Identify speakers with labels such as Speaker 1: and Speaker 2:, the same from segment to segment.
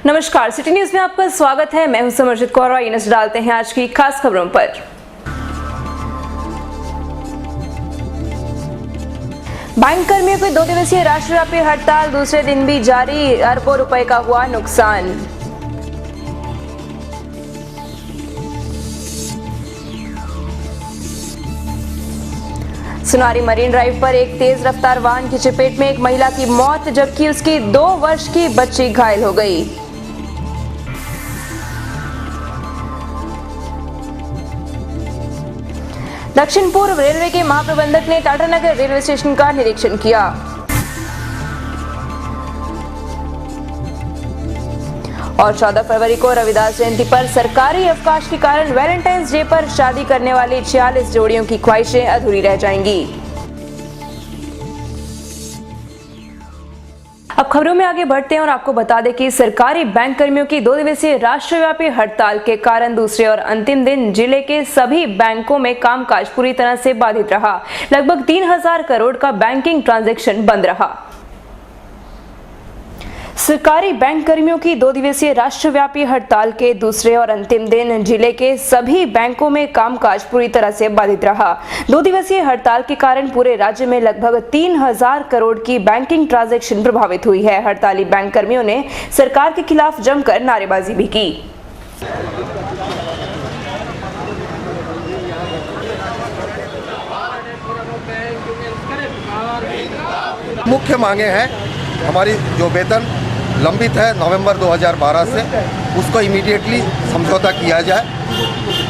Speaker 1: नमस्कार, city news में आपका स्वागत है। मैं हूं समर्जित कौर और नजर डालते हैं आज की खास खबरों पर। बैंक कर्मियों की 2 दिवसीय राष्ट्रव्यापी हड़ताल दूसरे दिन भी जारी, अरबों रुपए का हुआ नुकसान। सुनारी मरीन ड्राइव पर एक तेज रफ्तार वाहन की चपेट में एक महिला की मौत, जबकि उसकी 2 वर्ष की बच्ची घायल हो गई। दक्षिण पूर्व रेलवे के महाप्रबंधक ने टाटानगर रेलवे स्टेशन का निरीक्षण किया। और 14 फरवरी को रविदास जयंती पर सरकारी अवकाश के कारण वैलेंटाइंस डे पर शादी करने वाली 46 जोड़ियों की ख्वाहिशें अधूरी रह जाएंगी। अब खबरों में आगे बढ़ते हैं और आपको बता दें कि सरकारी बैंक कर्मियों की 2 दिवसीय राष्ट्रव्यापी हड़ताल के कारण दूसरे और अंतिम दिन जिले के सभी बैंकों में कामकाज पूरी तरह से बाधित रहा। लगभग 3000 करोड़ का बैंकिंग ट्रांजैक्शन बंद रहा। सरकारी बैंक कर्मियों की 2 दिवसीय राष्ट्रव्यापी हड़ताल के दूसरे और अंतिम दिन जिले के सभी बैंकों में कामकाज पूरी तरह से बाधित रहा। 2 दिवसीय हड़ताल के कारण पूरे राज्य में लगभग 3000 करोड़ की बैंकिंग ट्रांजैक्शन प्रभावित हुई है। हड़ताली बैंक कर्मियों ने सरकार के खिलाफ जमकर नारेबाजी भी की।
Speaker 2: मुख्य मांगे हैं हमारी, जो वेतन लंबित है नवंबर 2012 से, उसको इमीडिएटली समझौता किया जाए।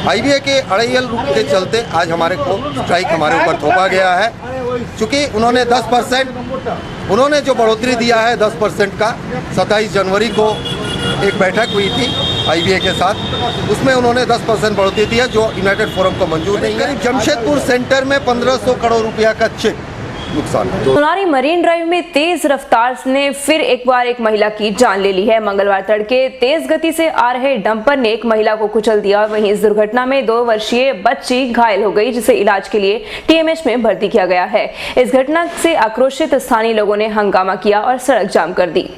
Speaker 2: आईबीए के अड़ैयल रूप के चलते आज हमारे को स्ट्राइक हमारे ऊपर थोपा गया है। चूँकि उन्होंने 10% उन्होंने जो बढ़ोतरी दिया है 10% का, 27 जनवरी को एक बैठक हुई थी आईबीए के साथ, उसमें उन्होंने 10% बढ़ोतरी दिया जो यूनाइटेड फोरम को मंजूर नहीं है। जमशेदपुर सेंटर में 1500 करोड़ रुपया का चेक नुकसान।
Speaker 1: सुनारी मरीन ड्राइव में तेज रफ्तार ने फिर एक बार एक महिला की जान ले ली है। मंगलवार तड़के तेज गति से आ रहे डंपर ने एक महिला को कुचल दिया। वहीं इस दुर्घटना में 2 वर्षीय बच्ची घायल हो गई, जिसे इलाज के लिए टीएमएच में भर्ती किया गया है। इस घटना से आक्रोशित स्थानीय लोगों ने हंगामा किया और सड़क जाम कर दी।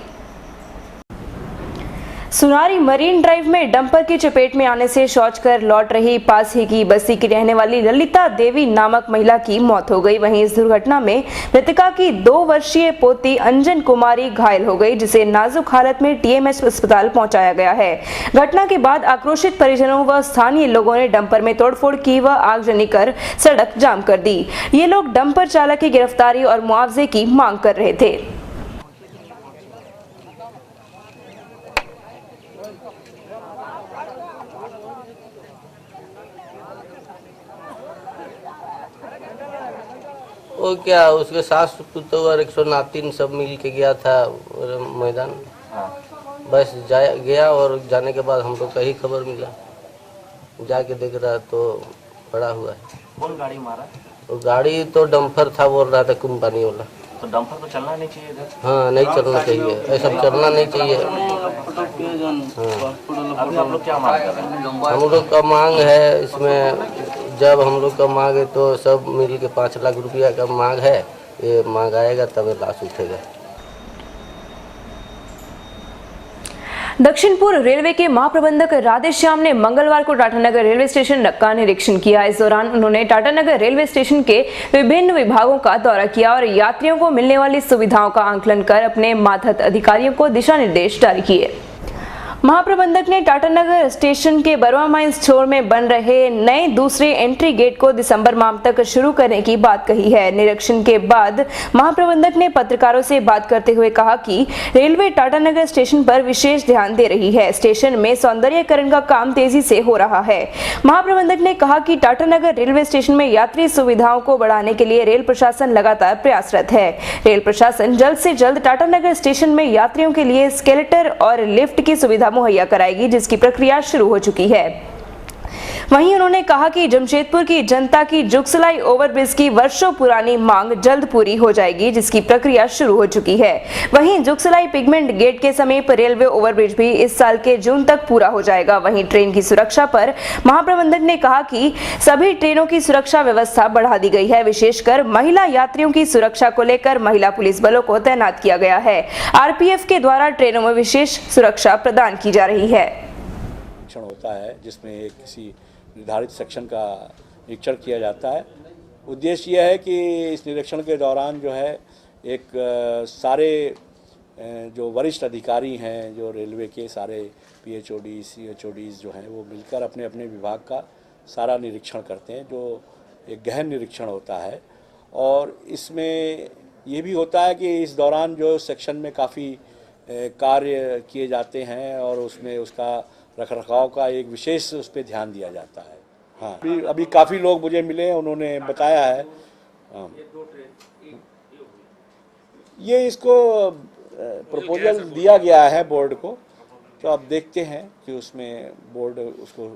Speaker 1: सुनारी मरीन ड्राइव में डंपर की चपेट में आने से शौच कर लौट रही पास ही की बस्ती की रहने वाली ललिता देवी नामक महिला की मौत हो गई। वहीं इस दुर्घटना में मृतका की 2 वर्षीय पोती अंजन कुमारी घायल हो गई, जिसे नाजुक हालत में टीएमएच अस्पताल पहुंचाया गया है। घटना के बाद आक्रोशित परिजनों व स्थानीय लोगों ने डंपर में तोड़फोड़ की व आगजनी कर सड़क जाम कर दी। ये लोग डंपर चालक की गिरफ्तारी और मुआवजे की मांग कर रहे थे।
Speaker 3: वो क्या, उसके सास पुत्र और 100 नातिन सब मिल के गया था मैदान। बस गया और जाने के बाद हम लोग का ही खबर मिला, जाके देख रहा तो बड़ा हुआ है।
Speaker 4: कौन गाड़ी मारा?
Speaker 3: वो गाड़ी तो डंपर था, बोल रहा था कंपनी वाला।
Speaker 4: तो डंपर तो चलना नहीं चाहिए इधर।
Speaker 3: हाँ, नहीं चलना चाहिए, ऐसा चलना नहीं चाहिए।
Speaker 4: अभी आप लोग क्या मांग कर रहे हैं?
Speaker 3: हम लोग का मांग है इसमें, जब हम लोग का मांग है तो सब मिल के 5 लाख रुपया का मांग है। ये मांग आएगा तब लाश उठेगा।
Speaker 1: दक्षिण पूर्व रेलवे के महाप्रबंधक राधेश्याम ने मंगलवार को टाटानगर रेलवे स्टेशन का निरीक्षण किया। इस दौरान उन्होंने टाटानगर रेलवे स्टेशन के विभिन्न विभागों का दौरा किया और यात्रियों को मिलने वाली सुविधाओं का आंकलन कर अपने मातहत अधिकारियों को दिशा निर्देश जारी किए। महाप्रबंधक ने टाटानगर स्टेशन के बरवा माइंस छोर में बन रहे नए दूसरे एंट्री गेट को दिसंबर माह तक शुरू करने की बात कही है। निरीक्षण के बाद महाप्रबंधक ने पत्रकारों से बात करते हुए कहा कि रेलवे टाटानगर स्टेशन पर विशेष ध्यान दे रही है। स्टेशन में सौंदर्यीकरण का काम तेजी से हो रहा है। महाप्रबंधक ने कहा कि टाटानगर रेलवे स्टेशन में यात्री सुविधाओं को बढ़ाने के लिए रेल प्रशासन लगातार प्रयासरत है। रेल प्रशासन जल्द से जल्द टाटानगर स्टेशन में यात्रियों के लिए स्केलेटर और लिफ्ट की सुविधा मुहैया कराएगी, जिसकी प्रक्रिया शुरू हो चुकी है। वहीं उन्होंने कहा कि जमशेदपुर की जनता की जुगसलाई ओवरब्रिज की वर्षों पुरानी मांग जल्द पूरी हो जाएगी, जिसकी प्रक्रिया शुरू हो चुकी है। वहीं जुगसलाई पिगमेंट गेट के समीप रेलवे ओवरब्रिज भी इस साल के जून तक पूरा हो जाएगा। वहीं ट्रेन की सुरक्षा पर महाप्रबंधक ने कहा कि सभी ट्रेनों की सुरक्षा व्यवस्था बढ़ा दी गई है। विशेषकर महिला यात्रियों की सुरक्षा को लेकर महिला पुलिस बलों को तैनात किया गया है। आरपीएफ के द्वारा ट्रेनों में विशेष सुरक्षा प्रदान की जा रही है।
Speaker 5: निरीक्षण होता है जिसमें एक किसी निर्धारित सेक्शन का निरीक्षण किया जाता है। उद्देश्य यह है कि इस निरीक्षण के दौरान जो है एक सारे जो वरिष्ठ अधिकारी हैं, जो रेलवे के सारे PHOD, CHODs जो हैं, वो मिलकर अपने अपने विभाग का सारा निरीक्षण करते हैं, जो एक गहन निरीक्षण होता है। और इसमें ये भी होता है कि इस दौरान जो सेक्शन में काफ़ी कार्य किए जाते हैं और उसमें उसका रखरखाव का एक विशेष उस पर ध्यान दिया जाता है। हाँ, अभी काफ़ी लोग मुझे मिले, उन्होंने बताया है। ये इसको प्रपोजल दिया गया है बोर्ड को, तो अब देखते हैं कि उसमें बोर्ड उसको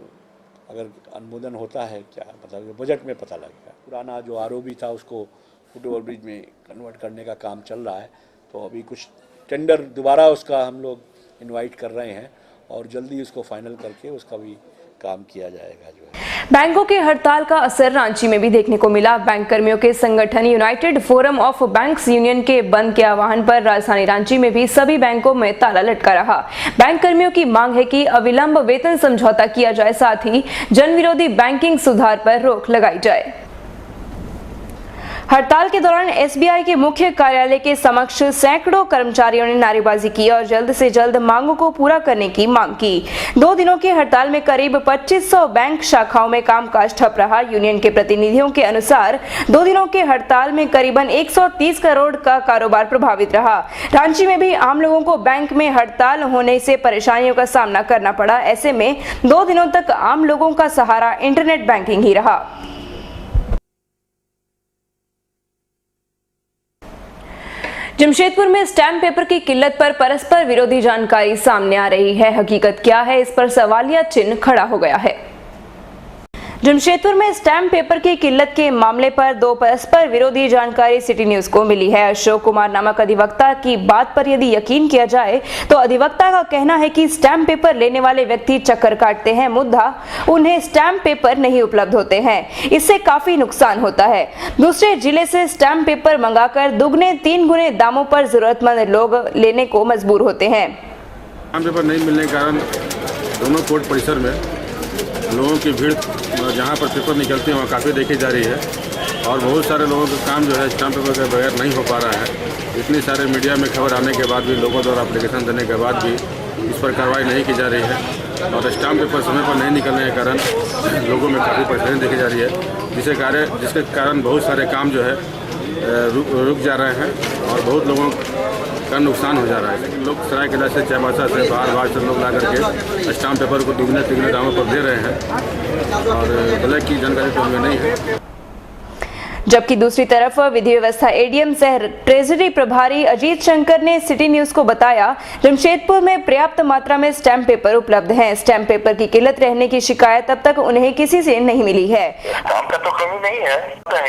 Speaker 5: अगर अनुमोदन होता है क्या, मतलब बजट में पता लगेगा। पुराना जो ROB था उसको फुट ओवरब्रिज में कन्वर्ट करने का काम चल रहा है, तो अभी कुछ टेंडर दोबारा उसका हम लोग इनवाइट कर रहे हैं और जल्दी उसको फाइनल करके उसका भी काम किया जाएगा। जो है
Speaker 1: बैंकों के हड़ताल का असर रांची में भी देखने को मिला। बैंक कर्मियों के संगठन United forum of banks union के बंद के आह्वान पर राजधानी रांची में भी सभी बैंकों में ताला लटका रहा। बैंक कर्मियों की मांग है कि अविलंब वेतन समझौता किया जाए, साथ ही जनविरोधी बैंकिंग सुधार पर रोक लगाई जाए। हड़ताल के दौरान SBI के मुख्य कार्यालय के समक्ष सैकड़ों कर्मचारियों ने नारेबाजी की और जल्द से जल्द मांगों को पूरा करने की मांग की। 2 दिनों की हड़ताल में करीब 2500 बैंक शाखाओं में कामकाज ठप रहा। यूनियन के प्रतिनिधियों के अनुसार 2 दिनों के हड़ताल में करीबन 130 करोड़ का कारोबार प्रभावित रहा। रांची में भी आम लोगों को बैंक में हड़ताल होने से परेशानियों का सामना करना पड़ा। ऐसे में 2 दिनों तक आम लोगों का सहारा इंटरनेट बैंकिंग ही रहा। जमशेदपुर में स्टैम्प पेपर की किल्लत पर परस्पर विरोधी जानकारी सामने आ रही है। हकीकत क्या है, इस पर सवालिया चिन्ह खड़ा हो गया है। जमशेदपुर में स्टैम्प पेपर की किल्लत के मामले पर 2 परस्पर विरोधी जानकारी सिटी न्यूज को मिली है। अशोक कुमार नामक अधिवक्ता की बात पर यदि यकीन किया जाए तो अधिवक्ता का कहना है कि स्टैम्प पेपर लेने वाले व्यक्ति चक्कर काटते हैं। मुद्दा, उन्हें स्टैम्प पेपर नहीं उपलब्ध होते हैं, इससे काफी नुकसान होता है। दूसरे जिले से स्टैम्प पेपर मंगाकर दुगने 3 गुने दामों पर जरूरतमंद लोग लेने को मजबूर होते हैं।
Speaker 6: स्टैम्प पेपर नहीं मिलने के कारण दोनों कोर्ट परिसर में लोगों की भीड़ जहाँ पर पेपर निकलते हैं वहाँ काफ़ी देखी जा रही है और बहुत सारे लोगों का काम जो है स्टैम्प पेपर के बगैर नहीं हो पा रहा है। इतनी सारे मीडिया में खबर आने के बाद भी, लोगों द्वारा एप्लीकेशन देने के बाद भी इस पर कार्रवाई नहीं की जा रही है और स्टैम्प पेपर समय पर नहीं निकलने के कारण लोगों में काफ़ी परेशानी देखी जा रही है, जिसके कारण बहुत सारे काम जो है रुक जा रहे हैं और बहुत लोगों का नुकसान हो जा रहा है। लोग सरायकेला से, चाईबासा से, बाहर से लोग ला करके स्टाम्प पेपर को दुगने तिगने दामों पर दे रहे हैं और ब्लैक की जानकारी तो हमें नहीं है।
Speaker 1: जबकि दूसरी तरफ विधि व्यवस्था ADM सह ट्रेजरी प्रभारी अजीत शंकर ने सिटी न्यूज को बताया, जमशेदपुर में पर्याप्त मात्रा में स्टैम्प पेपर उपलब्ध हैं। स्टैम्प पेपर की किल्लत रहने की शिकायत अब तक उन्हें किसी से नहीं मिली है।
Speaker 7: काम का तो कमी नहीं है,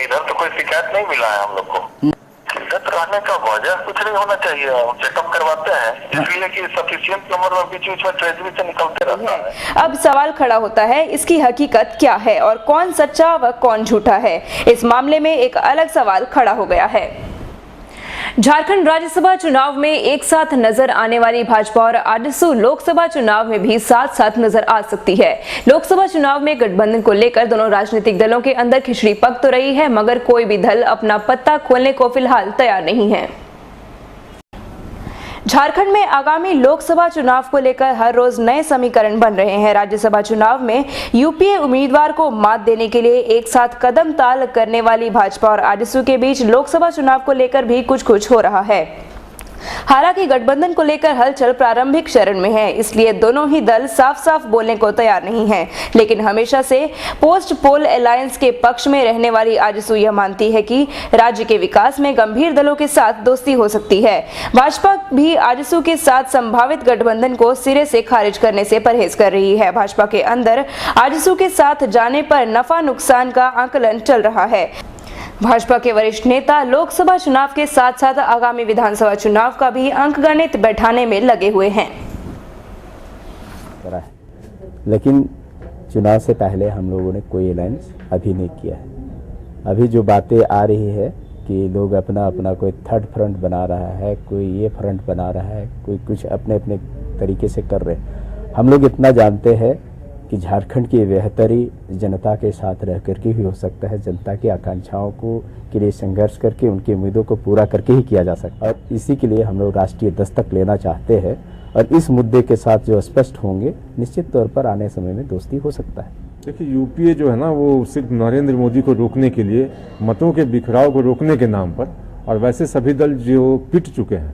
Speaker 7: इधर तो कोई शिकायत नहीं मिला है हम लोग को। किल्लत रहने का वजह कुछ नहीं होना चाहिए, हम चेकअप करवाते हैं इसलिए कि सफिशिएंट नंबर में बीच में ट्रेजरी से निकलते रहता है।
Speaker 1: अब सवाल खड़ा होता है, इसकी हकीकत क्या है और कौन सच्चा व कौन झूठा है। इस मामले में एक अलग सवाल खड़ा हो गया है। झारखंड राज्यसभा चुनाव में एक साथ नजर आने वाली भाजपा और आजसू लोकसभा चुनाव में भी साथ साथ नजर आ सकती है। लोकसभा चुनाव में गठबंधन को लेकर दोनों राजनीतिक दलों के अंदर खिचड़ी पक तो रही है, मगर कोई भी दल अपना पत्ता खोलने को फिलहाल तैयार नहीं है। झारखंड में आगामी लोकसभा चुनाव को लेकर हर रोज नए समीकरण बन रहे हैं। राज्यसभा चुनाव में यूपीए उम्मीदवार को मात देने के लिए एक साथ कदम ताल करने वाली भाजपा और आजसू के बीच लोकसभा चुनाव को लेकर भी कुछ हो रहा है। हालांकि गठबंधन को लेकर हलचल प्रारंभिक चरण में है, इसलिए दोनों ही दल साफ साफ बोलने को तैयार नहीं है। लेकिन हमेशा से पोस्ट पोल अलायंस के पक्ष में रहने वाली आजसू यह मानती है कि राज्य के विकास में गंभीर दलों के साथ दोस्ती हो सकती है। भाजपा भी आजसू के साथ संभावित गठबंधन को सिरे से खारिज करने से परहेज कर रही है। भाजपा के अंदर आजसू के साथ जाने पर नफा नुकसान का आकलन चल रहा है। भाजपा के वरिष्ठ नेता लोकसभा चुनाव के साथ साथ आगामी विधानसभा चुनाव का भी अंकगणित बैठाने में लगे हुए हैं।
Speaker 8: लेकिन चुनाव से पहले हम लोगों ने कोई अलायंस अभी नहीं किया है। अभी जो बातें आ रही है कि लोग अपना अपना कोई थर्ड फ्रंट बना रहा है, कोई ये फ्रंट बना रहा है, कोई कुछ अपने अपने तरीके से कर रहे हैं। हम लोग इतना जानते हैं कि झारखंड की बेहतरी जनता के साथ रह करके ही हो सकता है। जनता की आकांक्षाओं को के लिए संघर्ष करके उनकी उम्मीदों को पूरा करके ही किया जा सकता है, और इसी के लिए हम लोग राष्ट्रीय दस्तक लेना चाहते हैं। और इस मुद्दे के साथ जो स्पष्ट होंगे, निश्चित तौर पर आने समय में दोस्ती हो सकता है।
Speaker 6: देखिए, यूपीए जो है ना, वो सिर्फ नरेंद्र मोदी को रोकने के लिए, मतों के बिखराव को रोकने के नाम पर, और वैसे सभी दल जो पिट चुके हैं,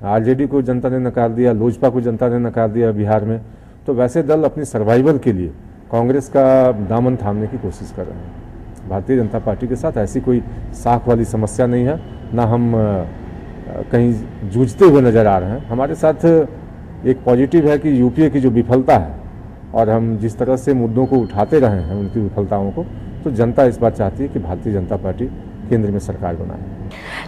Speaker 6: आरजेडी को जनता ने नकार दिया, लोजपा को जनता ने नकार दिया बिहार में, तो वैसे दल अपनी सर्वाइवल के लिए कांग्रेस का दामन थामने की कोशिश कर रहे हैं। भारतीय जनता पार्टी के साथ ऐसी कोई साख वाली समस्या नहीं है, ना हम कहीं जूझते हुए नजर आ रहे हैं। हमारे साथ एक पॉजिटिव है कि यूपीए की जो विफलता है, और हम जिस तरह से मुद्दों को उठाते रहे हैं उनकी विफलताओं को, तो जनता इस बात चाहती है कि भारतीय जनता पार्टी केंद्र में सरकार बनाए।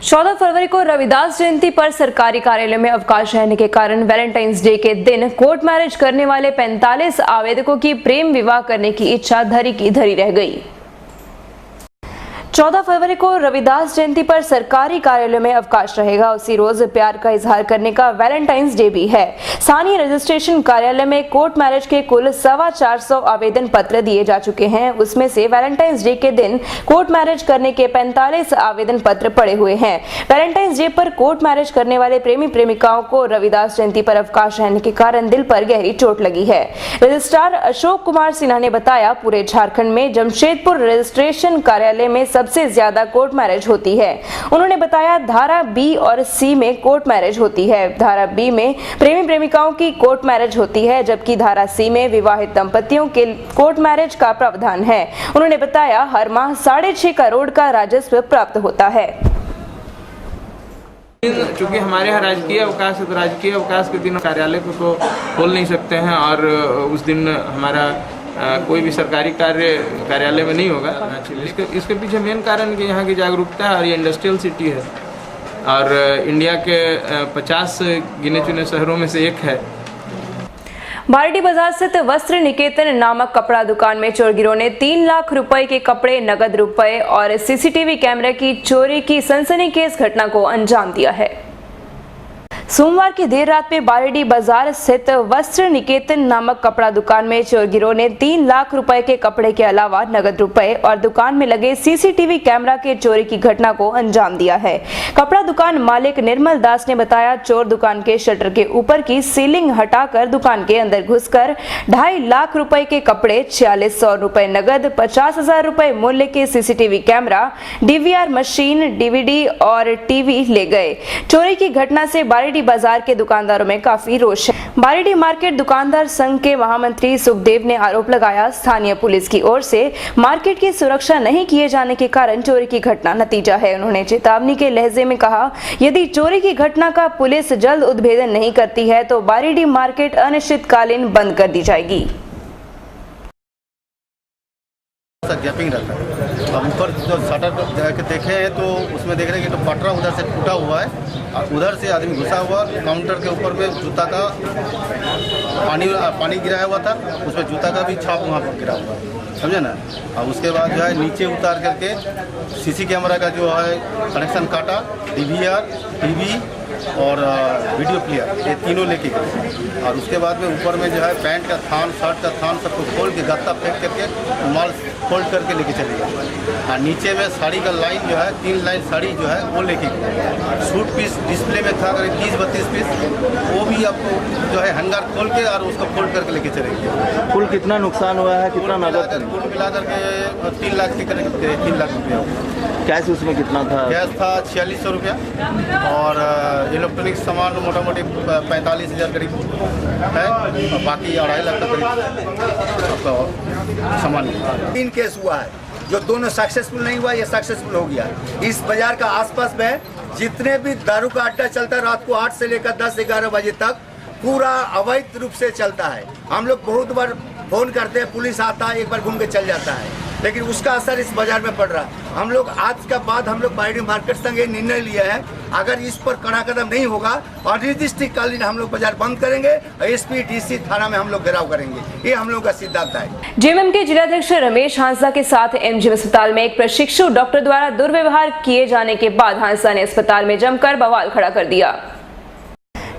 Speaker 1: 14 फरवरी को रविदास जयंती पर सरकारी कार्यालय में अवकाश रहने के कारण वैलेंटाइंस डे के दिन कोर्ट मैरिज करने वाले 45 आवेदकों की प्रेम विवाह करने की इच्छा धरी की धरी रह गई। 14 फरवरी को रविदास जयंती पर सरकारी कार्यालय में अवकाश रहेगा। उसी रोज प्यार का इजहार करने का वैलेंटाइंस डे भी है। स्थानीय रजिस्ट्रेशन कार्यालय में कोर्ट मैरिज के कुल 425 आवेदन पत्र दिए जा चुके हैं। उसमें से वैलेंटाइंस डे के दिन कोर्ट मैरिज करने के 45 आवेदन पत्र पड़े हुए हैं। वैलेंटाइंस डे पर कोर्ट मैरिज करने वाले प्रेमी प्रेमिकाओं को रविदास जयंती पर अवकाश रहने के कारण दिल पर गहरी चोट लगी है। रजिस्ट्रार अशोक कुमार सिन्हा ने बताया, पूरे झारखंड में जमशेदपुर रजिस्ट्रेशन कार्यालय में सबसे ज्यादा कोर्ट मैरिज होती है। उन्होंने बताया, धारा बी और सी में कोर्ट मैरिज होती है। धारा बी में प्रेमी प्रेमिकाओं की कोर्ट मैरिज होती है, जबकि धारा सी में विवाहित दंपतियों के कोर्ट मैरिज का प्रावधान है। उन्होंने बताया, हर माह 6.5 करोड़ का राजस्व प्राप्त होता है।
Speaker 9: चूँकि हमारे यहाँ राजकीय अवकाश है, तो राजकीय अवकाश के दिन कार्यालय को तो खोल नहीं सकते हैं, और उस दिन हमारा कोई भी सरकारी कार्यालय में नहीं होगा। इसके पीछे मेन कारण कि यहाँ की जागरूकता है, और ये इंडस्ट्रियल सिटी है, और इंडिया के 50 गिने चुने शहरों में से एक है।
Speaker 1: बारिडी बाजार स्थित वस्त्र निकेतन नामक कपड़ा दुकान में चोर गिरोह ने 3 लाख रुपए के कपड़े, नगद रुपए और सीसीटीवी कैमरे की चोरी की सनसनीखेज घटना को अंजाम दिया है। सोमवार की देर रात में बारिडी बाजार स्थित वस्त्र निकेतन नामक कपड़ा दुकान में चोर गिरोह ने 3 लाख रुपए के कपड़े के अलावा नगद रुपए और दुकान में लगे सीसीटीवी कैमरा के चोरी की घटना को अंजाम दिया है। कपड़ा दुकान मालिक निर्मल दास ने बताया, चोर दुकान के शटर के ऊपर की सीलिंग हटाकर दुकान के अंदर घुसकर 2.5 लाख रुपए के कपड़े, 4600 रुपए नगद, 50,000 रुपए मूल्य के CCTV camera, DVR machine, DVD और टीवी ले गए। चोरी की घटना से बारिडी बाजार के दुकानदारों में काफी रोष है। बारिडी मार्केट दुकानदार संघ के महामंत्री सुखदेव ने आरोप लगाया, स्थानीय पुलिस की ओर से मार्केट की सुरक्षा नहीं किए जाने के कारण चोरी की घटना नतीजा है। उन्होंने चेतावनी के लहजे में कहा, यदि चोरी की घटना का पुलिस जल्द उद्भेदन नहीं करती है तो बारिडी मार्केट अनिश्चितकालीन बंद कर दी जाएगी।
Speaker 2: गैपिंग रहता है। अब ऊपर जो शटर जाके देखे हैं तो उसमें देख रहे हैं कि तो पटरा उधर से टूटा हुआ है, और उधर से आदमी घुसा हुआ, काउंटर के ऊपर में जूता का पानी गिराया हुआ था, उसमें जूता का भी छाप वहाँ पर गिरा हुआ है, समझे ना। और उसके बाद जो है नीचे उतार करके सीसी कैमरा का जो है कनेक्शन काटा, डीवीआर, टीवी और वीडियो प्लेयर, ये तीनों लेके गए। और उसके बाद में ऊपर में जो है पैंट का थान, शर्ट का थान सबको खोल के गत्ता फेंक करके माल फोल्ड करके लेके चले गए। और नीचे में साड़ी का लाइन जो है 3 लाइन साड़ी जो है वो लेके गए। सूट पीस डिस्प्ले में था करीब 30-32 पीस, वो भी आपको जो है हैंगर खोल के और उसको फोल्ड करके लेके चले गए।
Speaker 4: कुल कितना नुकसान हुआ है, कितना नगद?
Speaker 2: कुल मिलाकर के 3 लाख के करीब 3 लाख रुपया।
Speaker 4: कैश उसमें कितना था?
Speaker 2: कैश था 4600 रुपया, और
Speaker 4: इलेक्ट्रॉनिक सामान मोटा मोटी 45,000 करीब है और बाकी 2.5 लाख का करीब आपका सामान।
Speaker 10: 3 केस हुआ है, जो दोनों सक्सेसफुल नहीं हुआ, ये सक्सेसफुल हो गया। इस बाजार का आसपास में जितने भी दारू का अड्डा चलता है रात को 8 से लेकर 10-11 बजे तक पूरा अवैध रूप से चलता है। हम लोग बहुत बार फोन करते हैं, पुलिस आता है, एक बार घूम के चल जाता है, लेकिन उसका असर इस बाजार में पड़ रहा है। हम लोग आज का बाद हम लोग बायडी मार्केट संघ ये निर्णय लिया है, अगर इस पर कड़ा कदम नहीं होगा और अनिर्दिष्टकालीन हम लोग बाजार बंद करेंगे और एसपी डीसी थाना में हम लोग घेराव करेंगे। ये हम लोग का सिद्धांत है।
Speaker 1: जेएमएम के जिलाध्यक्ष रमेश हांसदा के साथ एमजीएम अस्पताल में एक प्रशिक्षु डॉक्टर द्वारा दुर्व्यवहार किए जाने के बाद हांसदा ने अस्पताल में जमकर बवाल खड़ा कर दिया।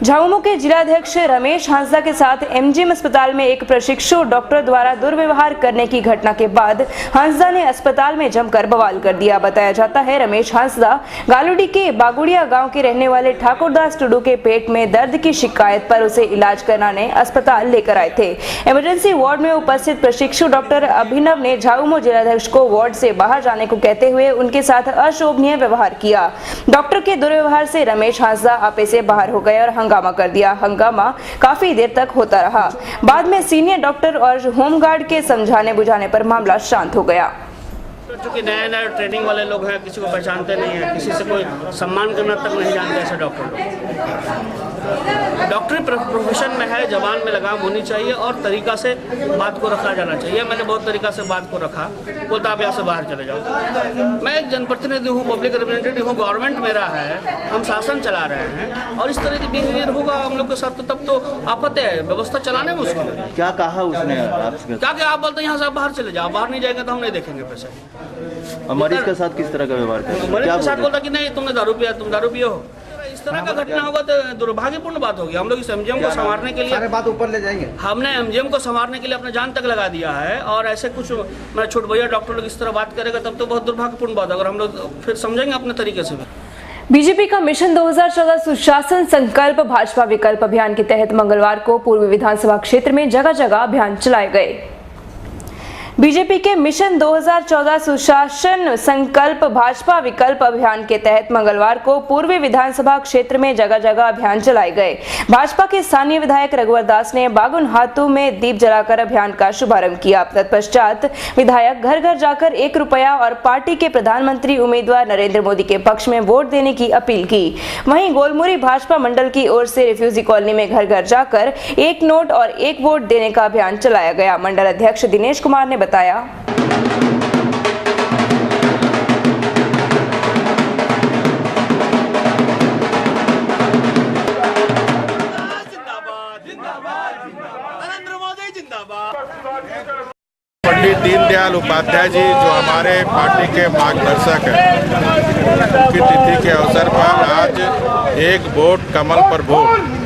Speaker 1: झामुमो के जिलाध्यक्ष रमेश हांसदा के साथ एमजीएम अस्पताल में एक प्रशिक्षु डॉक्टर द्वारा दुर्व्यवहार करने की घटना के बाद हांसदा ने अस्पताल में जमकर बवाल कर दिया। बताया जाता है रमेश हांसदा गालुडी के बागुड़िया गांव के रहने वाले ठाकुरदास टुडू के पेट में दर्द की शिकायत पर उसे इलाज कराने अस्पताल लेकर आए थे। इमरजेंसी वार्ड में उपस्थित प्रशिक्षु डॉक्टर अभिनव ने झामुमो जिलाध्यक्ष को वार्ड से बाहर जाने को कहते हुए उनके साथ अशोभनीय व्यवहार किया। डॉक्टर के दुर्व्यवहार से रमेश हांसदा आपे से बाहर हो गए और हंगामा कर दिया। हंगामा काफी देर तक होता रहा। बाद में सीनियर डॉक्टर और होमगार्ड के समझाने बुझाने पर मामला शांत हो गया।
Speaker 11: चूँकि नए नए ट्रेनिंग वाले लोग हैं, किसी को पहचानते नहीं है, किसी से कोई सम्मान करना तक नहीं जानते ऐसे डॉक्टर लोग। डॉक्टरी प्रोफेशन में है, जबान में लगाम होनी चाहिए और तरीका से बात को रखा जाना चाहिए। मैंने बहुत तरीका से बात को रखा, बोलता आप यहाँ से बाहर चले जाओ। मैं एक जनप्रतिनिधि हूँ, पब्लिक रिप्रेजेंटेटिव हूँ, गवर्नमेंट मेरा है, हम शासन चला रहे हैं और इस तरह की बिहेवियर होगा हम लोग के साथ तब तो आफत है, व्यवस्था चलाने में मुश्किल है।
Speaker 4: क्या कहा उसने आपसे?
Speaker 11: क्या आप बोलते हैं यहाँ से आप बाहर चले जाओ, बाहर नहीं जाएंगे तो हम नहीं देखेंगे पैसे।
Speaker 4: मरीज के साथ किस तरह का व्यवहार किया?
Speaker 11: मरीज के साथ बोलता कि नहीं तुमने दारू पिया, तुम दारू पियो हो। इस तरह का घटना होगा तो दुर्भाग्यपूर्ण बात होगी। हम लोग इस एमजीएम को संवारने के लिए
Speaker 10: बात ऊपर ले जाएंगे।
Speaker 11: हमने एमजीएम को संवारने के लिए अपना जान तक लगा दिया है और ऐसे कुछ मैं छोट भैया डॉक्टर लोग इस तरह बात करेगा तब तो बहुत दुर्भाग्यपूर्ण बात है। अगर हम लोग फिर समझेंगे अपने तरीके से।
Speaker 1: बीजेपी का मिशन 2014 सुशासन संकल्प भाजपा विकल्प अभियान के तहत मंगलवार को पूर्वी विधानसभा क्षेत्र में जगह जगह अभियान चलाए गए। बीजेपी के मिशन 2014 सुशासन संकल्प भाजपा विकल्प अभियान के तहत मंगलवार को पूर्वी विधानसभा क्षेत्र में जगह जगह अभियान चलाए गए। भाजपा के स्थानीय विधायक रघुवर दास ने बागुन हाथों में दीप जलाकर अभियान का शुभारंभ किया। तत्पश्चात विधायक घर घर जाकर 1 रुपया और पार्टी के प्रधानमंत्री उम्मीदवार नरेंद्र मोदी के पक्ष में वोट देने की अपील की। वहीं गोलमुरी भाजपा मंडल की ओर से रिफ्यूजी कॉलोनी में घर घर जाकर 1 नोट और 1 वोट देने का अभियान चलाया गया। मंडल अध्यक्ष दिनेश कुमार ने बताया।
Speaker 6: पंडित दीनदयाल उपाध्याय जी जो हमारे पार्टी के मार्गदर्शक हैं, उनकी तिथि के अवसर पर आज 1 वोट कमल पर वोट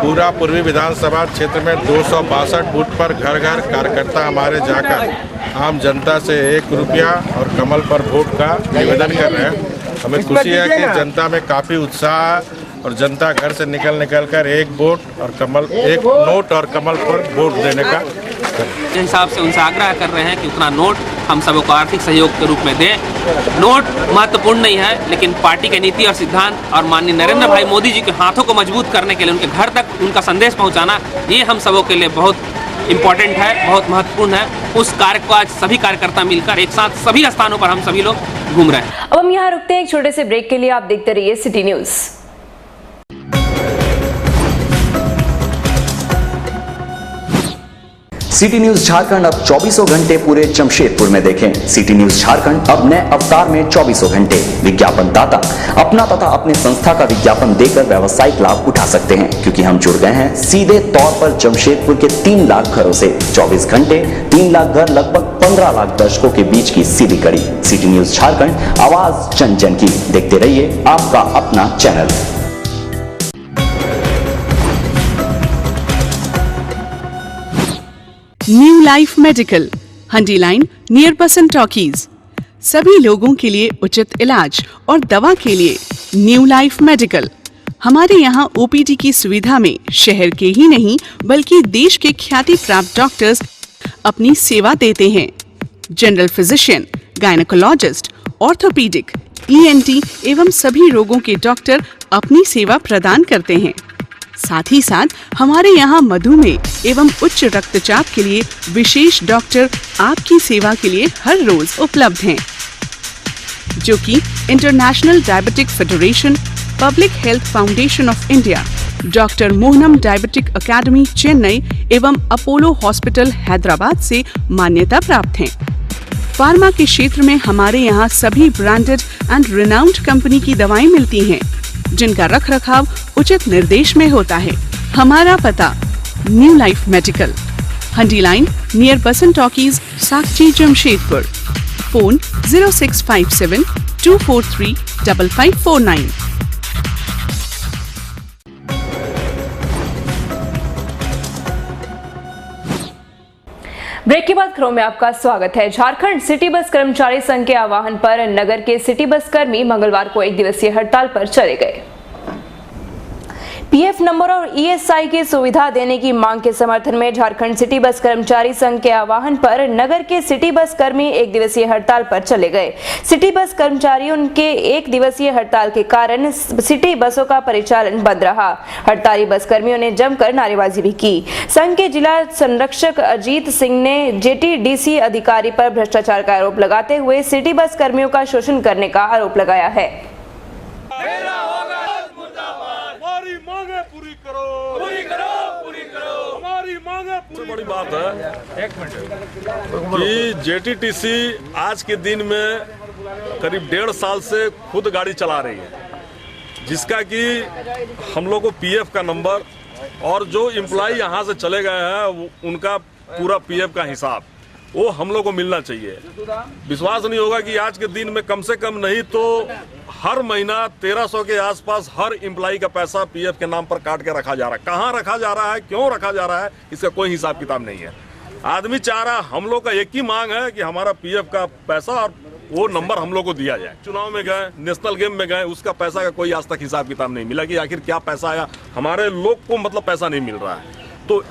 Speaker 6: पूरा पूर्वी विधानसभा क्षेत्र में 262 बूथ पर घर घर कार्यकर्ता हमारे जाकर आम जनता से 1 रुपया और कमल पर वोट का निवेदन कर रहे हैं। हमें खुशी है कि जनता में काफ़ी उत्साह और जनता घर से निकल कर 1 वोट और कमल 1 नोट और कमल पर वोट देने का
Speaker 12: जिस हिसाब से उनसे आग्रह कर रहे हैं कि उतना नोट हम सबको आर्थिक सहयोग के रूप में दें। नोट महत्वपूर्ण नहीं है, लेकिन पार्टी के नीति और सिद्धांत और माननीय नरेंद्र भाई मोदी जी के हाथों को मजबूत करने के लिए उनके घर तक उनका संदेश पहुंचाना, ये हम सबों के लिए बहुत इम्पोर्टेंट है, बहुत महत्वपूर्ण है। उस कार्य को आज सभी कार्यकर्ता मिलकर एक साथ सभी स्थानों पर हम सभी लोग घूम रहे हैं।
Speaker 1: अब हम यहाँ रुकते हैं एक छोटे से ब्रेक के लिए। आप देखते रहिए city news.
Speaker 13: City news Jharkhand अब 24 घंटे पूरे जमशेदपुर में देखें। सिटी न्यूज झारखंड अब नए अवतार में 24 घंटे विज्ञापन दाता अपना तथा अपने संस्था का विज्ञापन देकर व्यावसायिक लाभ उठा सकते हैं, क्योंकि हम जुड़ गए हैं सीधे तौर पर जमशेदपुर के 3 लाख घरों से। 24 घंटे 3 लाख घर लगभग 15 लाख दर्शकों के बीच की सीधी कड़ी। सिटी न्यूज झारखंड, आवाज जन जन की। देखते रहिए आपका अपना चैनल।
Speaker 14: न्यू लाइफ मेडिकल, हंडी लाइन नियर बसंत टॉकीज। सभी लोगों के लिए उचित इलाज और दवा के लिए न्यू लाइफ मेडिकल। हमारे यहाँ ओपीडी की सुविधा में शहर के ही नहीं बल्कि देश के ख्याति प्राप्त डॉक्टर्स अपनी सेवा देते हैं। General physician, gynaecologist, orthopaedic, ENT एवं सभी रोगों के डॉक्टर अपनी सेवा प्रदान करते हैं। साथ ही साथ हमारे यहाँ मधुमेह एवं उच्च रक्तचाप के लिए विशेष डॉक्टर आपकी सेवा के लिए हर रोज उपलब्ध हैं, जो कि international diabetic federation, public health foundation of India, doctor Mohanam diabetic academy Chennai एवं अपोलो हॉस्पिटल हैदराबाद से मान्यता प्राप्त हैं। फार्मा के क्षेत्र में हमारे यहाँ सभी ब्रांडेड एंड रिनाउंड कंपनी की दवाएं मिलती हैं, जिनका रखरखाव उचित निर्देश में होता है। हमारा पता न्यू लाइफ मेडिकल, हंडी लाइन नियर बसंत टॉकीज, साक्षी, जमशेदपुर। फोन 0657 243 5549।
Speaker 1: ब्रेक के बाद खबरों में आपका स्वागत है। झारखंड सिटी बस कर्मचारी संघ के आह्वान पर नगर के सिटी बस कर्मी मंगलवार को 1 दिवसीय हड़ताल पर चले गए। पीएफ नंबर और ईएसआई की सुविधा देने की मांग के समर्थन में झारखंड सिटी बस कर्मचारी संघ के आह्वान पर नगर के सिटी बस कर्मी 1 दिवसीय हड़ताल पर चले गए। सिटी बस कर्मचारियों के 1 दिवसीय हड़ताल के कारण सिटी बसों का परिचालन बंद रहा। हड़ताली बस कर्मियों ने जमकर नारेबाजी भी की। संघ के जिला संरक्षक अजीत सिंह ने जेटीडीसी अधिकारी पर भ्रष्टाचार का आरोप लगाते हुए सिटी बस कर्मियों का शोषण करने का आरोप लगाया है।
Speaker 15: हमारी मांगे पूरी करो, पूरी करो, पूरी करो। हमारी मांगे पूरी। बड़ी बात है कि जेटीटीसी आज के दिन में करीब 1.5 साल से खुद गाड़ी चला रही है, जिसका कि हम लोग को पीएफ का नंबर और जो एम्प्लॉय यहाँ से चले गए हैं उनका पूरा पीएफ का हिसाब वो हम लोग को मिलना चाहिए। विश्वास नहीं होगा कि आज के दिन में कम से कम नहीं तो हर महीना 1300 के आसपास हर एम्प्लॉय का पैसा पीएफ के नाम पर काट के रखा जा रहा है। कहाँ रखा जा रहा है, क्यों रखा जा रहा है, इसका कोई हिसाब किताब नहीं है। आदमी चाह रहा, हम लोग का एक ही मांग है कि हमारा पीएफ का पैसा और वो नंबर हम लोग को दिया जाए। चुनाव में गए, नेशनल गेम में गए, उसका पैसा का कोई आज तक हिसाब किताब नहीं मिला कि आखिर क्या पैसा आया, हमारे लोग को मतलब पैसा नहीं मिल रहा है। तो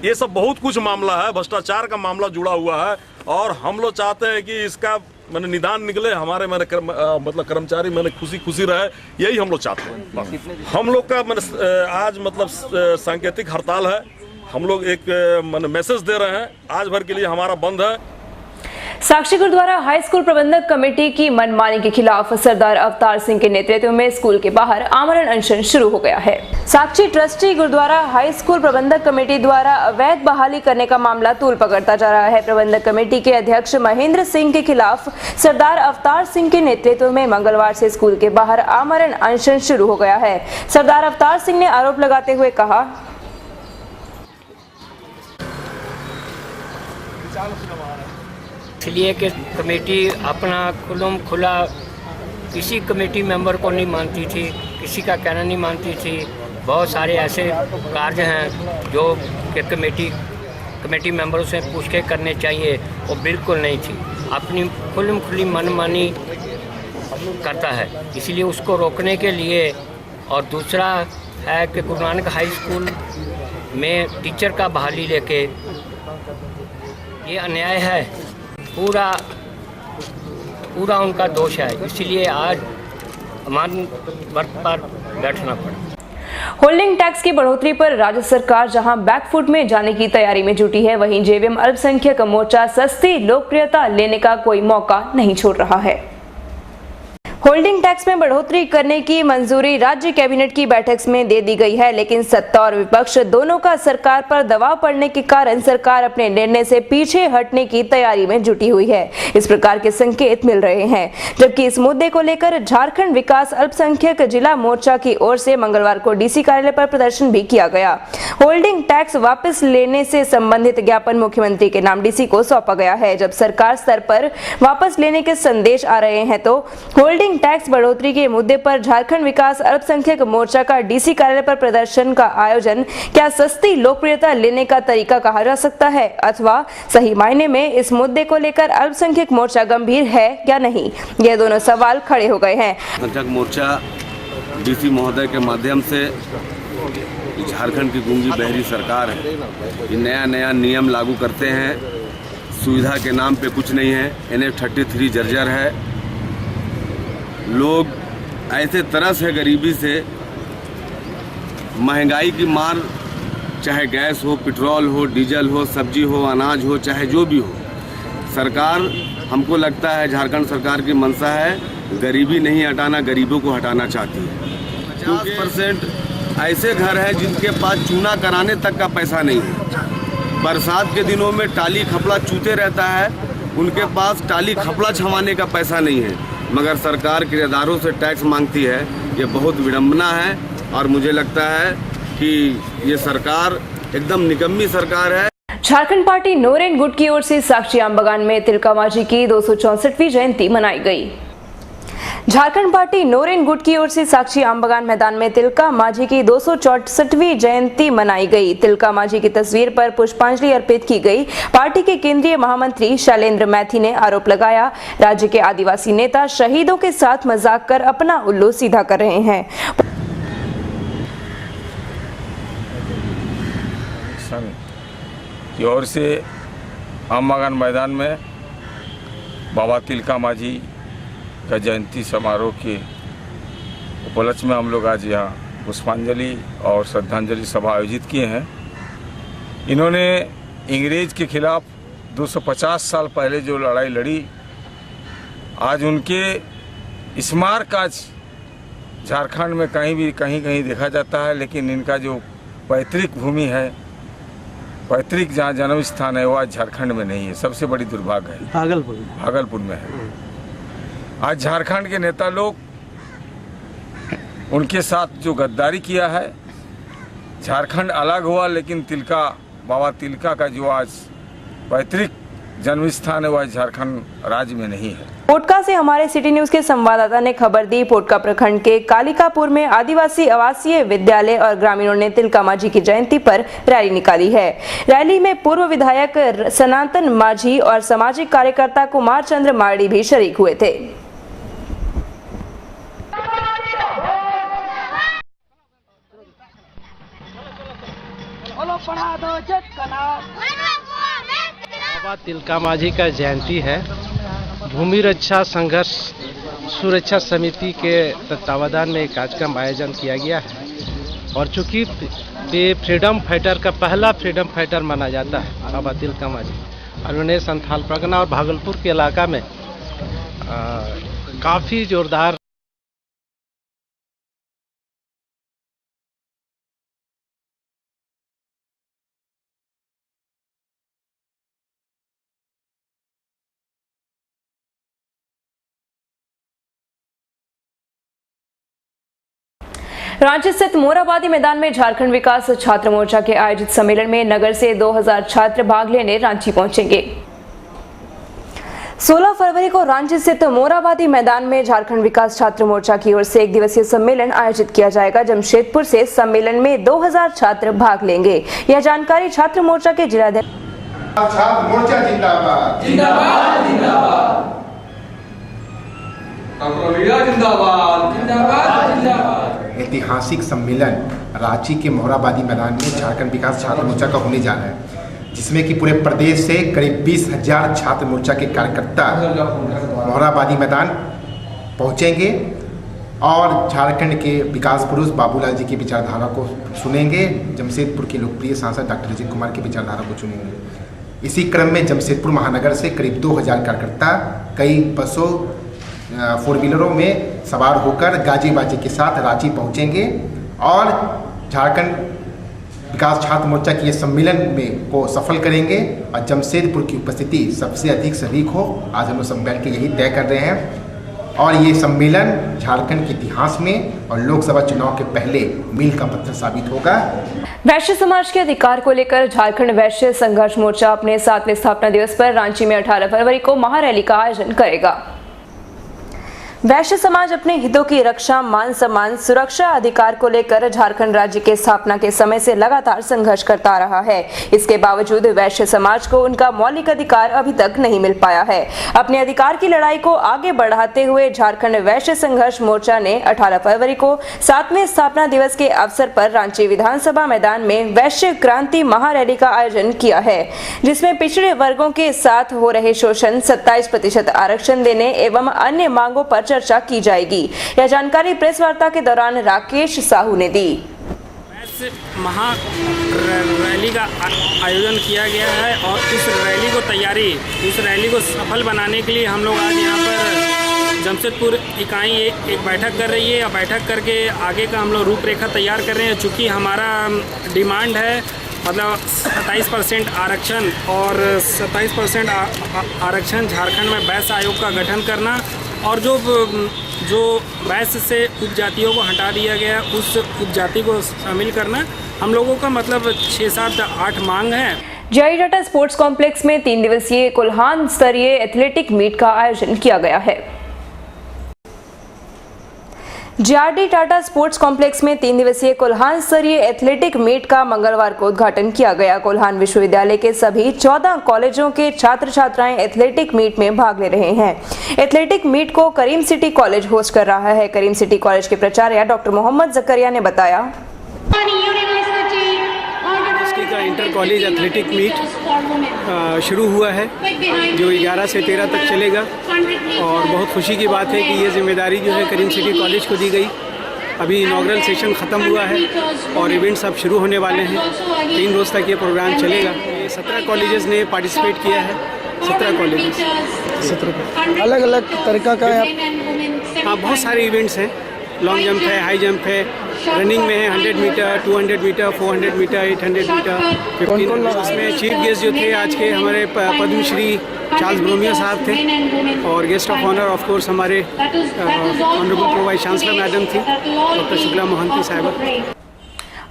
Speaker 15: ये सब बहुत कुछ मामला है, भ्रष्टाचार का मामला जुड़ा हुआ है और हम लोग चाहते हैं कि इसका मैंने निदान निकले, हमारे मतलब कर्मचारी मैंने खुशी रहे, यही हम लोग चाहते हैं। हम लोग का आज मतलब सांकेतिक हड़ताल है। हम लोग एक मैसेज दे रहे हैं, आज भर के लिए हमारा बंद है।
Speaker 1: साक्षी गुरुद्वारा हाई स्कूल प्रबंधक कमेटी की मनमानी के खिलाफ सरदार अवतार सिंह के नेतृत्व में स्कूल के बाहर आमरण अनशन शुरू हो गया है। साक्षी ट्रस्टी गुरुद्वारा हाई स्कूल प्रबंधक कमेटी द्वारा अवैध बहाली करने का मामला तूल पकड़ता जा रहा है। प्रबंधक कमेटी के अध्यक्ष महेंद्र सिंह के खिलाफ सरदार अवतार सिंह के नेतृत्व में मंगलवार से स्कूल के बाहर आमरण अनशन शुरू हो गया है। सरदार अवतार सिंह ने आरोप लगाते हुए कहा,
Speaker 16: इसलिए कि कमेटी अपना खुला किसी कमेटी मेंबर को नहीं मानती थी, किसी का कहना नहीं मानती थी। बहुत सारे ऐसे कार्य हैं जो कि कमेटी मेंबरों से पूछ के करने चाहिए, वो बिल्कुल नहीं थी। अपनी खुली मनमानी करता है, इसलिए उसको रोकने के लिए। और दूसरा है कि गुरु नानक हाई स्कूल में टीचर का बहाली लेके ये अन्याय है, पूरा उनका दोष है, इसलिए आज हमारे वर्क पर बैठना पड़ा।
Speaker 1: होल्डिंग टैक्स की बढ़ोतरी पर राज्य सरकार जहां बैकफुट में जाने की तैयारी में जुटी है, वहीं जेवीएम अल्पसंख्यक मोर्चा सस्ती लोकप्रियता लेने का कोई मौका नहीं छोड़ रहा है। होल्डिंग टैक्स में बढ़ोतरी करने की मंजूरी राज्य कैबिनेट की बैठक में दे दी गई है, लेकिन सत्ता और विपक्ष दोनों का सरकार पर दबाव पड़ने के कारण सरकार अपने निर्णय से पीछे हटने की तैयारी में जुटी हुई है। इस प्रकार के संकेत मिल रहे हैं, जबकि इस मुद्दे को लेकर झारखंड विकास अल्पसंख्यक जिला मोर्चा की ओर से मंगलवार को डीसी कार्यालय पर प्रदर्शन भी किया गया। होल्डिंग टैक्स वापस लेने से संबंधित ज्ञापन मुख्यमंत्री के नाम डीसी को सौंपा गया है। जब सरकार स्तर पर वापस लेने के संदेश आ रहे हैं तो होल्डिंग टैक्स बढ़ोतरी के मुद्दे पर झारखंड विकास अल्पसंख्यक मोर्चा का डीसी कार्यालय पर प्रदर्शन का आयोजन क्या सस्ती लोकप्रियता लेने का तरीका कहा जा सकता है, अथवा सही मायने में इस मुद्दे को लेकर अल्पसंख्यक मोर्चा गंभीर है या नहीं, ये दोनों सवाल खड़े हो गए हैं।
Speaker 17: अल्पसंख्यक मोर्चा डीसी महोदय के माध्यम से झारखंड की गूंगी बहरी सरकार है, ये नया नियम लागू करते हैं, सुविधा के नाम पे कुछ नहीं है। NH-33 जर्जर है, लोग ऐसे तरस है गरीबी से महंगाई की मार, चाहे गैस हो, पेट्रोल हो, डीजल हो, सब्जी हो, अनाज हो, चाहे जो भी हो, सरकार, हमको लगता है झारखंड सरकार की मंशा है गरीबी नहीं हटाना, गरीबों को हटाना चाहती है। 50% ऐसे घर हैं जिनके पास चूना कराने तक का पैसा नहीं है। बरसात के दिनों में टाली खपड़ा चूते रहता है, उनके पास टाली खपड़ा छमाने का पैसा नहीं है, मगर सरकार किराएदारों से टैक्स मांगती है। ये बहुत विडम्बना है और मुझे लगता है कि ये सरकार एकदम निकम्मी सरकार है।
Speaker 1: झारखंड पार्टी नोरेन गुट की ओर से साक्षी आमबगान में तिलका मांझी की 264वीं जयंती मनाई गई। झारखंड पार्टी नोरेन गुट की ओर से साक्षी आमबगान मैदान में तिलका मांझी की 264वीं जयंती मनाई गई। तिलका मांझी की तस्वीर पर पुष्पांजलि अर्पित की गई। पार्टी के केंद्रीय महामंत्री शैलेंद्र मैथी ने आरोप लगाया, राज्य के आदिवासी नेता शहीदों के साथ मजाक कर अपना उल्लू सीधा कर रहे हैं।
Speaker 18: की ओर से आमबगान मैदान में बाबा तिलका मांझी का जयंती समारोह के उपलक्ष्य में हम लोग आज यहाँ पुष्पांजलि और श्रद्धांजलि सभा आयोजित किए हैं। इन्होंने अंग्रेज के खिलाफ 250 साल पहले जो लड़ाई लड़ी, आज उनके स्मारक आज झारखंड में कहीं कहीं देखा जाता है, लेकिन इनका जो पैतृक भूमि है, पैतृक जहाँ जन्म स्थान है, वो आज झारखंड में नहीं है। सबसे बड़ी दुर्भाग्य है भागलपुर में है। आज झारखंड के नेता लोग उनके साथ जो गद्दारी किया है, झारखंड अलग हुआ लेकिन बाबा तिलका का जो आज पैतृक जन्म स्थान है, वो आज झारखंड राज्य में नहीं है।
Speaker 1: पोटका से हमारे सिटी न्यूज के संवाददाता ने खबर दी। पोटका प्रखंड के कालिकापुर में आदिवासी आवासीय विद्यालय और ग्रामीणों ने तिलका मांझी की जयंती पर रैली निकाली है। रैली में पूर्व विधायक सनातन मांझी और सामाजिक कार्यकर्ता कुमार चंद्र मार्डी भी शरीक हुए थे।
Speaker 19: बाबा तिलका मांझी का जयंती है। भूमि रक्षा संघर्ष सुरक्षा समिति के तत्वावधान में एक कार्यक्रम आयोजन किया गया है और चूंकि ये फ्रीडम फाइटर का पहला फ्रीडम फाइटर माना जाता है बाबा तिलका मांझी, और उन्हें संथाल परगना और भागलपुर के इलाका में काफ़ी जोरदार
Speaker 1: रांची स्थित मोराबादी मैदान में झारखंड विकास छात्र मोर्चा के आयोजित सम्मेलन में नगर से 2000 छात्र भाग लेने रांची पहुंचेंगे। 16 फरवरी को रांची स्थित मोराबादी मैदान में झारखंड विकास छात्र मोर्चा की ओर से एक दिवसीय सम्मेलन आयोजित किया जाएगा। जमशेदपुर से सम्मेलन में 2000 छात्र भाग लेंगे। यह जानकारी छात्र मोर्चा के जिलाध्यक्ष
Speaker 20: छात्र मोर्चा जिंदाबाद जिंदाबाद जिंदाबाद,
Speaker 21: ऐतिहासिक सम्मेलन रांची के मोराबादी मैदान में झारखंड विकास छात्र मोर्चा का होने जा रहा है, जिसमें कि पूरे प्रदेश से करीब 20,000 छात्र मोर्चा के कार्यकर्ता मोराबादी मैदान पहुंचेंगे और झारखंड के विकास पुरुष बाबूलाल जी की विचारधारा को सुनेंगे। जमशेदपुर के लोकप्रिय सांसद डॉक्टर अजय कुमार की विचारधारा को सुनेंगे। इसी क्रम में जमशेदपुर महानगर से करीब 2000 कार्यकर्ता कई बसों 4 व्हीलरों में सवार होकर गाजी बाजी के साथ रांची पहुंचेंगे और झारखंड विकास छात्र मोर्चा के सम्मेलन में को सफल करेंगे और जमशेदपुर की उपस्थिति सबसे अधिक शरीक हो। आज हम लोग सम्मेलन के यही तय कर रहे हैं और ये सम्मेलन झारखंड के इतिहास में और लोकसभा चुनाव के पहले मील का पत्थर साबित होगा।
Speaker 1: वैश्य समाज के अधिकार को लेकर झारखंड वैश्य संघर्ष मोर्चा अपने 7वें स्थापना दिवस पर रांची में 18 फरवरी को महारैली का आयोजन करेगा। वैश्य समाज अपने हितों की रक्षा, मान सम्मान, सुरक्षा, अधिकार को लेकर झारखंड राज्य के स्थापना के समय से लगातार संघर्ष करता रहा है। इसके बावजूद वैश्य समाज को उनका मौलिक अधिकार अभी तक नहीं मिल पाया है। अपने अधिकार की लड़ाई को आगे बढ़ाते हुए झारखंड वैश्य संघर्ष मोर्चा ने 18 फरवरी को 7वें स्थापना दिवस के अवसर पर रांची विधानसभा मैदान में वैश्य क्रांति महारैली का आयोजन किया है, जिसमें पिछड़े वर्गों के साथ हो रहे शोषण, 27% आरक्षण देने एवं अन्य मांगों पर चर्चा की जाएगी। यह जानकारी प्रेस वार्ता के दौरान राकेश साहू ने दी।
Speaker 3: इस महा रैली का आयोजन किया गया है और इस रैली को सफल बनाने के लिए हम लोग आज यहाँ पर जमशेदपुर इकाई एक बैठक कर रही है। और बैठक करके आगे का हम लोग रूपरेखा तैयार कर रहे हैं। चूँकि हमारा डिमांड है मतलब 27% आरक्षण और 27% आरक्षण झारखंड में वैश्य आयोग का गठन करना और जो वैश्य से उपजातियों को हटा दिया गया उस उपजाति को शामिल करना, हम लोगों का मतलब 6, 7, 8 मांग है।
Speaker 1: जीआई टाटा स्पोर्ट्स कॉम्प्लेक्स में 3 दिवसीय कोल्हान स्तरीय एथलेटिक मीट का आयोजन किया गया है। जीआरडी टाटा स्पोर्ट्स कॉम्प्लेक्स में 3 दिवसीय कोल्हान स्तरीय एथलेटिक मीट का मंगलवार को उद्घाटन किया गया। कोल्हान विश्वविद्यालय के सभी 14 कॉलेजों के छात्र छात्राएं एथलेटिक मीट में भाग ले रहे हैं। एथलेटिक मीट को करीम सिटी कॉलेज होस्ट कर रहा है। करीम सिटी कॉलेज के प्राचार्य डॉक्टर मोहम्मद जकरिया ने बताया,
Speaker 22: का इंटर कॉलेज एथलेटिक मीट शुरू हुआ है जो 11 से 13 तक चलेगा और बहुत खुशी की बात है कि ये जिम्मेदारी जो है करीम सिटी कॉलेज को दी गई। अभी इनॉग्रल सेशन ख़त्म हुआ है और इवेंट्स अब शुरू होने वाले हैं। 3 रोज़ तक ये प्रोग्राम चलेगा। 17 कॉलेजेस ने पार्टिसिपेट किया है। 17 कॉलेजेस, 17 अलग अलग तरीक़ा का है। हाँ, बहुत सारे इवेंट्स हैं। लॉन्ग जंप है, हाई जंप है, रनिंग में है 100 मीटर, 200 मीटर, 400 मीटर, 800 मीटर, 15। उसमें चीफ गेस्ट जो थे आज के हमारे पद्मश्री चार्ल्स ब्रोमियो साहब थे और guest of honour of course हमारे honourable pro vice chancellor madam थी डॉक्टर शुक्ला मोहंती साहिबा।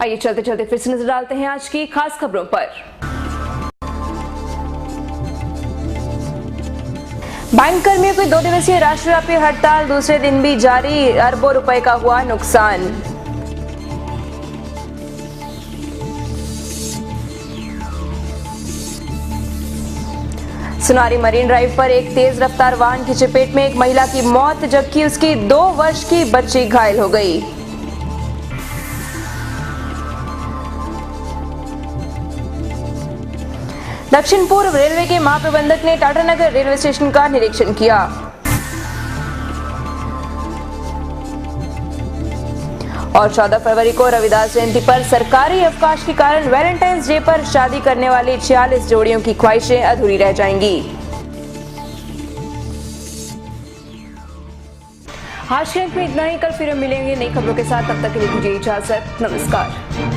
Speaker 1: आइए चलते चलते फिर से नजर डालते हैं आज की खास खबरों पर। बैंक कर्मियों की 2 दिवसीय राष्ट्रव्यापी हड़ताल दूसरे दिन भी जारी, अरबों रुपए का हुआ नुकसान। सुनारी मरीन ड्राइव पर एक तेज रफ्तार वाहन की चपेट में एक महिला की मौत जबकि उसकी 2 वर्ष की बच्ची घायल हो गई। दक्षिण पूर्व रेलवे के महाप्रबंधक ने टाटानगर रेलवे स्टेशन का निरीक्षण किया। और 14 फरवरी को रविदास जयंती पर सरकारी अवकाश के कारण वैलेंटाइंस डे पर शादी करने वाली 46 जोड़ियों की ख्वाहिशें अधूरी रह जाएंगी। आज के अंक में इतना ही। कल फिर मिलेंगे नई खबरों के साथ। तब तक के लिए दीजिए इजाजत। नमस्कार।